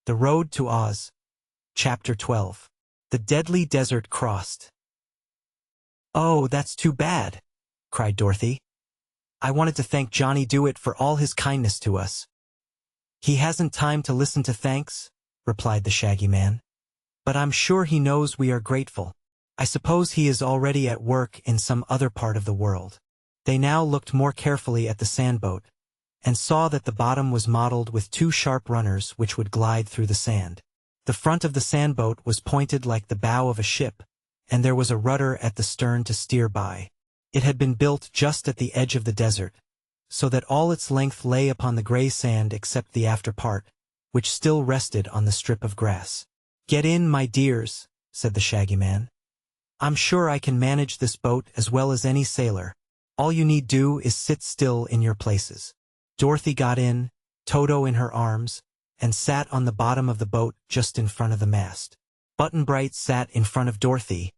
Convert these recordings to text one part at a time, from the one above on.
The Road to Oz. Chapter 12. The Deadly Desert Crossed. "Oh, that's too bad," cried Dorothy. "I wanted to thank Johnny Dewett for all his kindness to us." "He hasn't time to listen to thanks," replied the Shaggy Man. "But I'm sure he knows we are grateful. I suppose he is already at work in some other part of the world." They now looked more carefully at the sandboat, and saw that the bottom was modeled with two sharp runners which would glide through the sand. The front of the sandboat was pointed like the bow of a ship, and there was a rudder at the stern to steer by. It had been built just at the edge of the desert, so that all its length lay upon the gray sand except the after part, which still rested on the strip of grass. "Get in, my dears," said the Shaggy Man. "I'm sure I can manage this boat as well as any sailor. All you need do is sit still in your places." Dorothy got in, Toto in her arms, and sat on the bottom of the boat just in front of the mast. Button-Bright sat in front of Dorothy,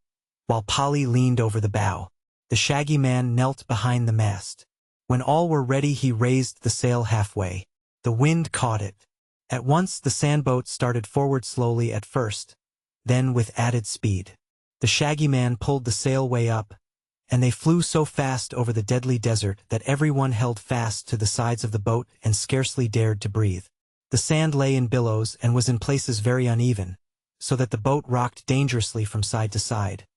while Polly leaned over the bow. The Shaggy Man knelt behind the mast. When all were ready, he raised the sail halfway. The wind caught it. At once the sandboat started forward slowly at first, then with added speed. The Shaggy Man pulled the sail way up, and they flew so fast over the deadly desert that everyone held fast to the sides of the boat and scarcely dared to breathe. The sand lay in billows and was in places very uneven, so that the boat rocked dangerously from side to side.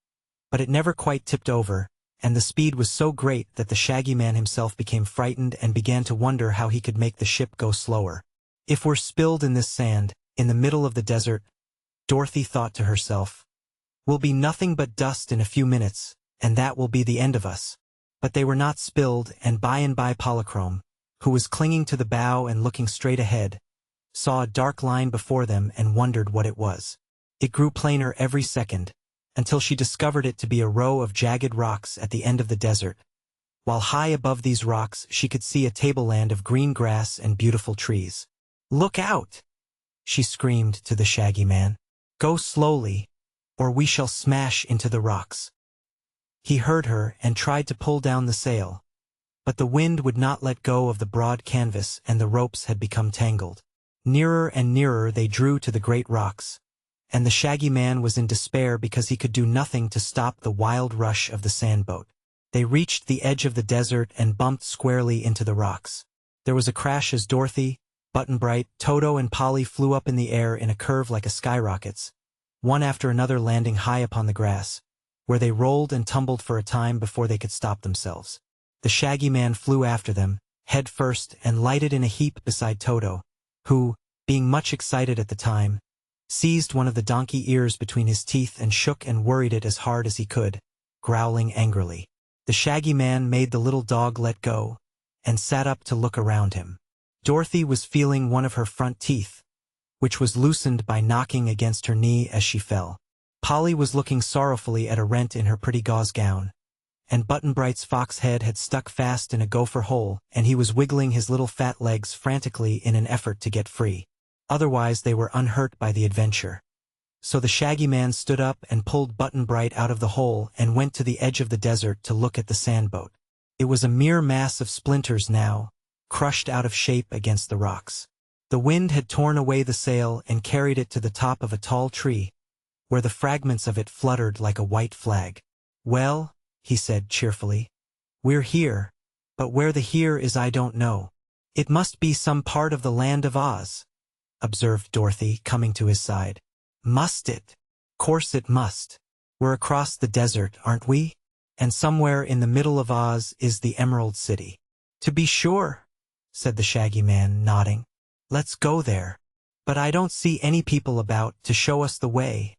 But it never quite tipped over, and the speed was so great that the Shaggy Man himself became frightened and began to wonder how he could make the ship go slower. "If we're spilled in this sand, in the middle of the desert," Dorothy thought to herself, "we'll be nothing but dust in a few minutes, and that will be the end of us." But they were not spilled, and by Polychrome, who was clinging to the bow and looking straight ahead, saw a dark line before them and wondered what it was. It grew plainer every second, until she discovered it to be a row of jagged rocks at the end of the desert, while high above these rocks she could see a tableland of green grass and beautiful trees. "Look out!" she screamed to the Shaggy Man. "Go slowly, or we shall smash into the rocks." He heard her and tried to pull down the sail, but the wind would not let go of the broad canvas and the ropes had become tangled. Nearer and nearer they drew to the great rocks, and the Shaggy Man was in despair because he could do nothing to stop the wild rush of the sandboat. They reached the edge of the desert and bumped squarely into the rocks. There was a crash as Dorothy, Button-Bright, Toto and Polly flew up in the air in a curve like a skyrocket's, one after another landing high upon the grass, where they rolled and tumbled for a time before they could stop themselves. The Shaggy Man flew after them, head first, and lighted in a heap beside Toto, who, being much excited at the time, seized one of the donkey ears between his teeth and shook and worried it as hard as he could, growling angrily. The Shaggy Man made the little dog let go, and sat up to look around him. Dorothy was feeling one of her front teeth, which was loosened by knocking against her knee as she fell. Polly was looking sorrowfully at a rent in her pretty gauze gown, and Button-Bright's fox head had stuck fast in a gopher hole, and he was wiggling his little fat legs frantically in an effort to get free. Otherwise they were unhurt by the adventure. So the Shaggy Man stood up and pulled Button-Bright out of the hole and went to the edge of the desert to look at the sandboat. It was a mere mass of splinters now, crushed out of shape against the rocks. The wind had torn away the sail and carried it to the top of a tall tree, where the fragments of it fluttered like a white flag. "Well," he said cheerfully, "we're here, but where the here is I don't know." "It must be some part of the land of Oz," observed Dorothy, coming to his side. "Must it?" "Course it must. We're across the desert, aren't we? And somewhere in the middle of Oz is the Emerald City." "To be sure," said the Shaggy Man, nodding. "Let's go there." "But I don't see any people about to show us the way,"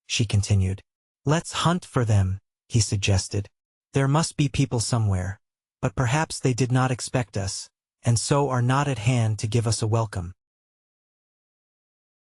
she continued. "Let's hunt for them," he suggested. "There must be people somewhere, but perhaps they did not expect us, and so are not at hand to give us a welcome."